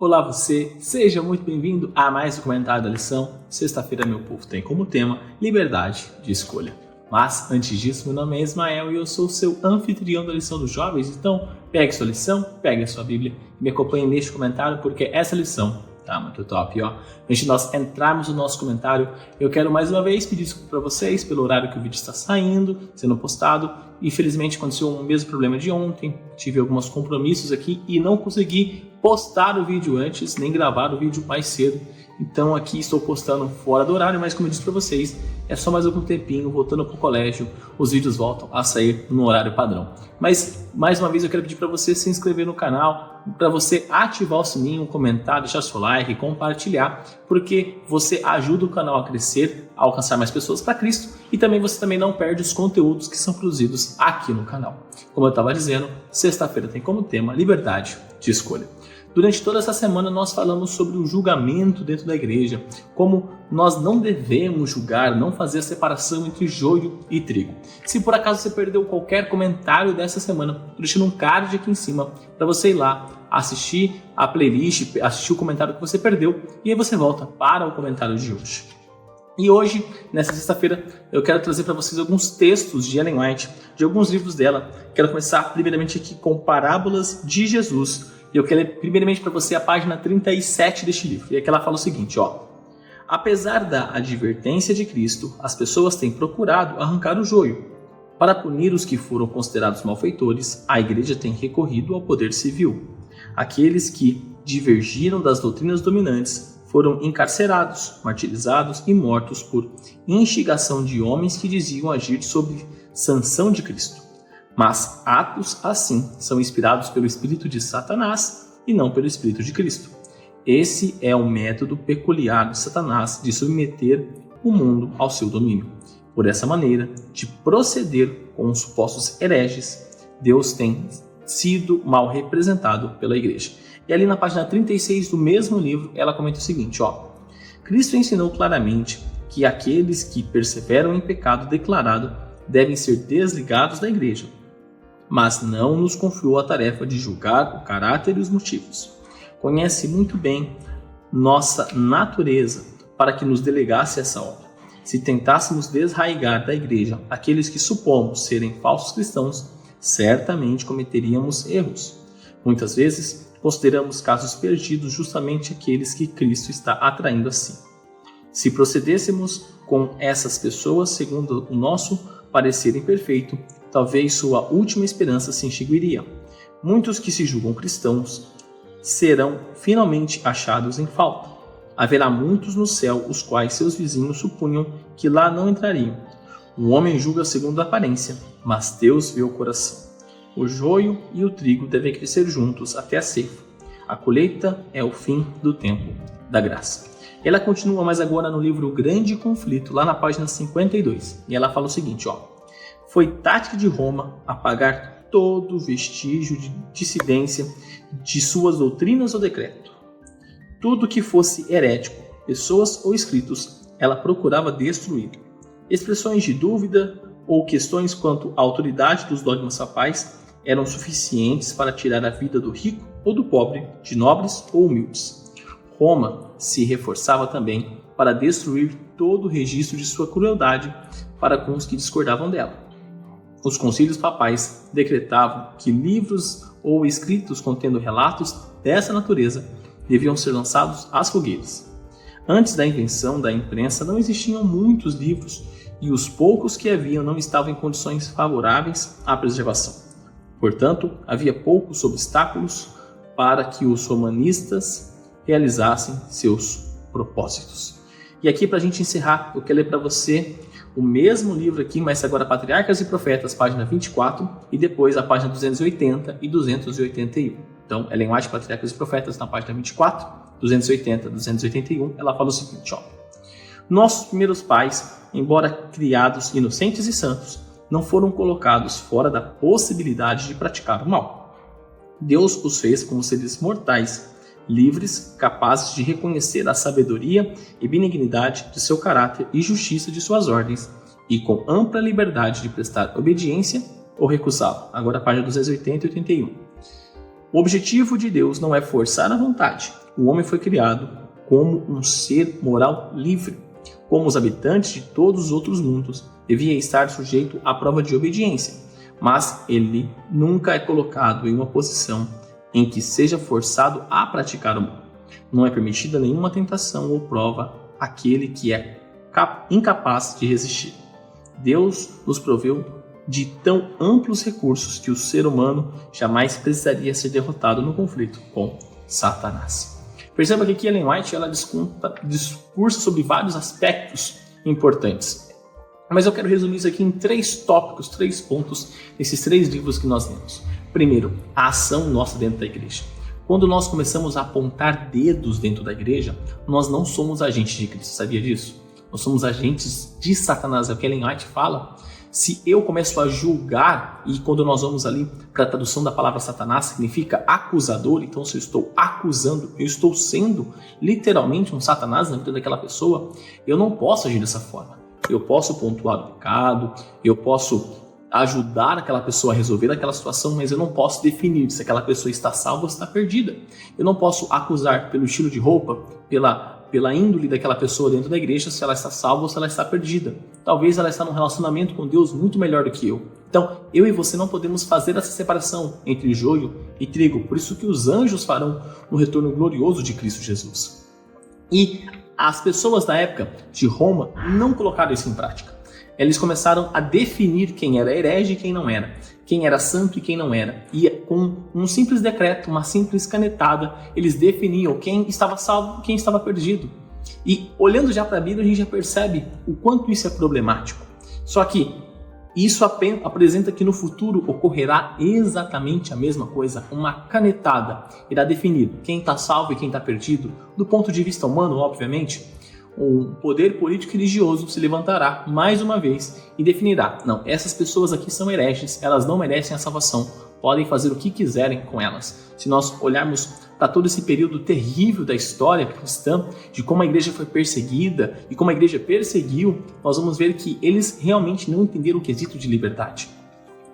Olá você, seja muito bem-vindo a mais um comentário da lição. Sexta-feira, meu povo, tem como tema liberdade de escolha. Mas, antes disso, meu nome é Ismael e eu sou o seu anfitrião da lição dos jovens. Então, pegue sua lição, pegue a sua Bíblia e me acompanhe neste comentário porque essa lição tá muito top, ó. Antes de nós entrarmos no nosso comentário, eu quero mais uma vez pedir desculpa para vocês pelo horário que o vídeo está sendo postado. Infelizmente aconteceu o mesmo problema de ontem, tive alguns compromissos aqui e não consegui postar o vídeo antes, nem gravar o vídeo mais cedo. Então aqui estou postando fora do horário, mas como eu disse para vocês, é só mais algum tempinho, voltando para o colégio, os vídeos voltam a sair no horário padrão. Mas, mais uma vez, eu quero pedir para você se inscrever no canal, para você ativar o sininho, comentar, deixar seu like, compartilhar, porque você ajuda o canal a crescer, a alcançar mais pessoas para Cristo e também você também não perde os conteúdos que são produzidos aqui no canal. Como eu estava dizendo, sexta-feira tem como tema liberdade de escolha. Durante toda essa semana nós falamos sobre o julgamento dentro da igreja, como nós não devemos julgar, não fazer a separação entre joio e trigo. Se por acaso você perdeu qualquer comentário dessa semana, estou deixando um card aqui em cima para você ir lá, assistir a playlist, assistir o comentário que você perdeu e aí você volta para o comentário de hoje. E hoje, nessa sexta-feira, eu quero trazer para vocês alguns textos de Ellen White, de alguns livros dela. Quero começar primeiramente aqui com Parábolas de Jesus. E eu quero ler primeiramente para você a página 37 deste livro. E aqui ela fala o seguinte, ó. Apesar da advertência de Cristo, as pessoas têm procurado arrancar o joio. Para punir os que foram considerados malfeitores, a igreja tem recorrido ao poder civil. Aqueles que divergiram das doutrinas dominantes foram encarcerados, martirizados e mortos por instigação de homens que diziam agir sob sanção de Cristo. Mas atos assim são inspirados pelo espírito de Satanás e não pelo espírito de Cristo. Esse é o método peculiar de Satanás de submeter o mundo ao seu domínio. Por essa maneira de proceder com os supostos hereges, Deus tem sido mal representado pela igreja. E ali na página 36 do mesmo livro, ela comenta o seguinte, ó. Cristo ensinou claramente que aqueles que perseveram em pecado declarado devem ser desligados da igreja, mas não nos confiou a tarefa de julgar o caráter e os motivos. Conhece muito bem nossa natureza para que nos delegasse essa obra. Se tentássemos desraigar da igreja aqueles que supomos serem falsos cristãos, certamente cometeríamos erros. Muitas vezes, consideramos casos perdidos justamente aqueles que Cristo está atraindo assim. Se procedêssemos com essas pessoas segundo o nosso parecer imperfeito, talvez sua última esperança se extinguiria. Muitos que se julgam cristãos serão finalmente achados em falta. Haverá muitos no céu os quais seus vizinhos supunham que lá não entrariam. O homem julga segundo a aparência, mas Deus vê o coração. O joio e o trigo devem crescer juntos até a ceifa. A colheita é o fim do tempo da graça. Ela continua mais agora no livro Grande Conflito, lá na página 52. E ela fala o seguinte, ó. Foi tática de Roma apagar todo vestígio de dissidência de suas doutrinas ou decreto. Tudo que fosse herético, pessoas ou escritos, ela procurava destruir. Expressões de dúvida ou questões quanto à autoridade dos dogmas papais eram suficientes para tirar a vida do rico ou do pobre, de nobres ou humildes. Roma se reforçava também para destruir todo o registro de sua crueldade para com os que discordavam dela. Os concílios papais decretavam que livros ou escritos contendo relatos dessa natureza deviam ser lançados às fogueiras. Antes da invenção da imprensa não existiam muitos livros e os poucos que haviam não estavam em condições favoráveis à preservação. Portanto, havia poucos obstáculos para que os romanistas realizassem seus propósitos. E aqui, para a gente encerrar, eu quero ler para você o mesmo livro aqui, mas agora Patriarcas e Profetas, página 24, e depois a página 280 e 281. Então, Ellen White, Patriarcas e Profetas, na página 24, 280, 281, ela fala o seguinte, ó. Nossos primeiros pais, embora criados inocentes e santos, não foram colocados fora da possibilidade de praticar o mal. Deus os fez como seres mortais, livres, capazes de reconhecer a sabedoria e benignidade de seu caráter e justiça de suas ordens, e com ampla liberdade de prestar obediência ou recusá-lo. Agora a página 280 e 81. O objetivo de Deus não é forçar a vontade. O homem foi criado como um ser moral livre. Como os habitantes de todos os outros mundos, devia estar sujeito à prova de obediência, mas ele nunca é colocado em uma posição em que seja forçado a praticar o mal. Não é permitida nenhuma tentação ou prova àquele que é incapaz de resistir. Deus nos proveu de tão amplos recursos que o ser humano jamais precisaria ser derrotado no conflito com Satanás. Perceba que aqui Ellen White ela discursa sobre vários aspectos importantes. Mas eu quero resumir isso aqui em 3 tópicos, 3 pontos, nesses 3 livros que nós lemos. Primeiro, a ação nossa dentro da igreja. Quando nós começamos a apontar dedos dentro da igreja, nós não somos agentes de Cristo, sabia disso? Nós somos agentes de Satanás, é o que Ellen White fala. Se eu começo a julgar, e quando nós vamos ali para a tradução da palavra Satanás, significa acusador, então se eu estou acusando, eu estou sendo literalmente um Satanás na vida daquela pessoa, eu não posso agir dessa forma. Eu posso pontuar o pecado, eu posso ajudar aquela pessoa a resolver aquela situação, mas eu não posso definir se aquela pessoa está salva ou está perdida. Eu não posso acusar pelo estilo de roupa, pela índole daquela pessoa dentro da igreja, se ela está salva ou se ela está perdida. Talvez ela está num relacionamento com Deus muito melhor do que eu. Então, eu e você não podemos fazer essa separação entre joio e trigo. Por isso que os anjos farão no retorno glorioso de Cristo Jesus. E as pessoas da época de Roma não colocaram isso em prática. Eles começaram a definir quem era herege e quem não era, quem era santo e quem não era. E com um simples decreto, uma simples canetada, eles definiam quem estava salvo e quem estava perdido. E olhando já para a Bíblia, a gente já percebe o quanto isso é problemático. Só que isso apresenta que no futuro ocorrerá exatamente a mesma coisa. Uma canetada irá definir quem está salvo e quem está perdido. Do ponto de vista humano, obviamente, o poder político e religioso se levantará mais uma vez e definirá: não, essas pessoas aqui são hereges, elas não merecem a salvação, podem fazer o que quiserem com elas. Se nós olharmos para todo esse período terrível da história cristã, de como a igreja foi perseguida e como a igreja perseguiu, nós vamos ver que eles realmente não entenderam o quesito de liberdade.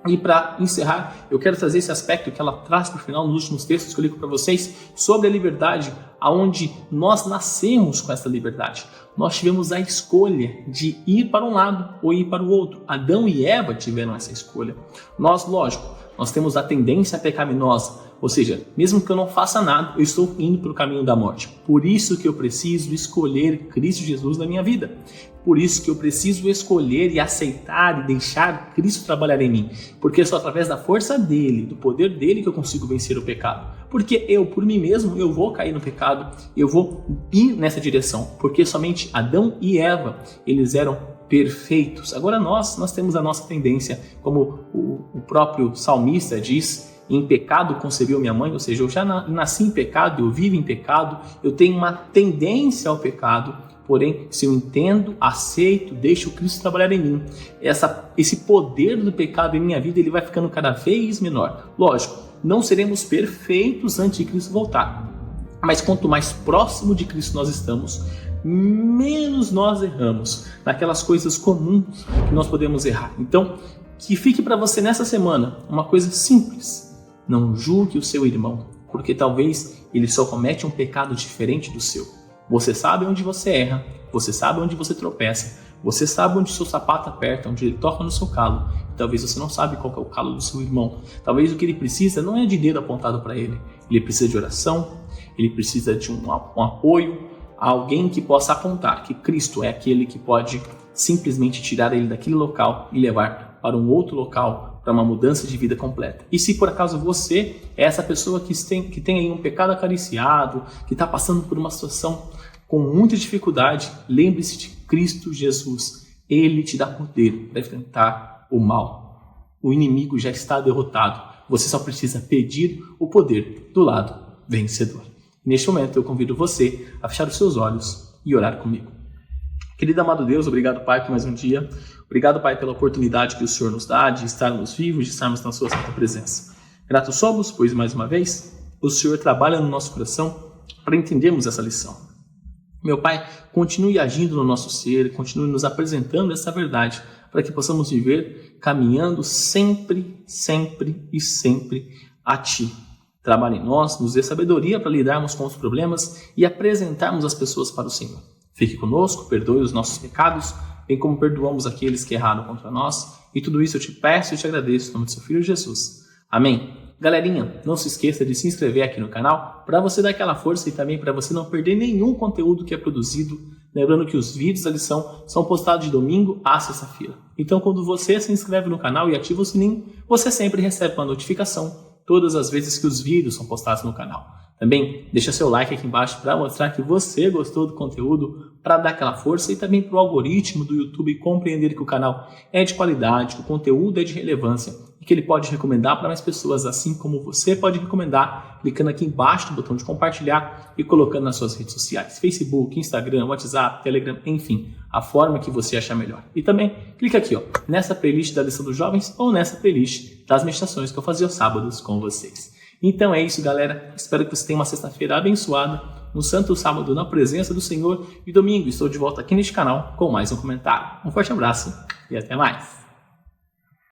E para encerrar, eu quero trazer esse aspecto que ela traz para o final nos últimos textos que eu li para vocês sobre a liberdade, aonde nós nascemos com essa liberdade. Nós tivemos a escolha de ir para um lado ou ir para o outro. Adão e Eva tiveram essa escolha. Nós, lógico, nós temos a tendência pecaminosa, ou seja, mesmo que eu não faça nada, eu estou indo para o caminho da morte. Por isso que eu preciso escolher Cristo Jesus na minha vida. Por isso que eu preciso escolher e aceitar e deixar Cristo trabalhar em mim. Porque é só através da força dele, do poder dele, que eu consigo vencer o pecado. Porque eu, por mim mesmo, eu vou cair no pecado, eu vou ir nessa direção. Porque somente Adão e Eva, eles eram perfeitos. Agora nós temos a nossa tendência, como o próprio salmista diz: em pecado concebeu minha mãe, ou seja, eu já nasci em pecado, eu vivo em pecado, eu tenho uma tendência ao pecado. Porém, se eu entendo, aceito, deixo Cristo trabalhar em mim, esse poder do pecado em minha vida, ele vai ficando cada vez menor. Lógico, não seremos perfeitos antes de Cristo voltar, mas quanto mais próximo de Cristo nós estamos, menos nós erramos naquelas coisas comuns que nós podemos errar. Então, que fique para você nessa semana uma coisa simples: não julgue o seu irmão, porque talvez ele só comete um pecado diferente do seu. Você sabe onde você erra, você sabe onde você tropeça, você sabe onde seu sapato aperta, onde ele toca no seu calo. Talvez você não sabe qual é o calo do seu irmão. Talvez o que ele precisa não é de dedo apontado para ele. Ele precisa de oração, ele precisa de um apoio, alguém que possa apontar que Cristo é aquele que pode simplesmente tirar ele daquele local e levar para um outro local, para uma mudança de vida completa. E se por acaso você é essa pessoa que tem aí um pecado acariciado, que está passando por uma situação com muita dificuldade, lembre-se de Cristo Jesus. Ele te dá poder para enfrentar o mal. O inimigo já está derrotado. Você só precisa pedir o poder do lado vencedor. Neste momento eu convido você a fechar os seus olhos e orar comigo. Querido amado Deus, obrigado, Pai, por mais um dia. Obrigado, Pai, pela oportunidade que o Senhor nos dá de estarmos vivos, de estarmos na sua santa presença. Gratos somos, pois mais uma vez o Senhor trabalha no nosso coração para entendermos essa lição. Meu Pai, continue agindo no nosso ser, continue nos apresentando essa verdade para que possamos viver caminhando sempre, sempre e sempre a Ti. Trabalhe em nós, nos dê sabedoria para lidarmos com os problemas e apresentarmos as pessoas para o Senhor. Fique conosco, perdoe os nossos pecados, bem como perdoamos aqueles que erraram contra nós. E tudo isso eu te peço e te agradeço em nome do seu Filho Jesus. Amém. Galerinha, não se esqueça de se inscrever aqui no canal para você dar aquela força e também para você não perder nenhum conteúdo que é produzido. Lembrando que os vídeos da lição são postados de domingo a sexta-feira. Então, quando você se inscreve no canal e ativa o sininho, você sempre recebe uma notificação todas as vezes que os vídeos são postados no canal. Também deixa seu like aqui embaixo para mostrar que você gostou do conteúdo, para dar aquela força e também para o algoritmo do YouTube compreender que o canal é de qualidade, que o conteúdo é de relevância e que ele pode recomendar para mais pessoas, assim como você pode recomendar, clicando aqui embaixo no botão de compartilhar e colocando nas suas redes sociais, Facebook, Instagram, WhatsApp, Telegram, enfim, a forma que você achar melhor. E também clica aqui, nessa playlist da lição dos jovens ou nessa playlist das meditações que eu fazia aos sábados com vocês. Então é isso, galera. Espero que você tenha uma sexta-feira abençoada, um santo sábado na presença do Senhor e domingo estou de volta aqui neste canal com mais um comentário. Um forte abraço e até mais.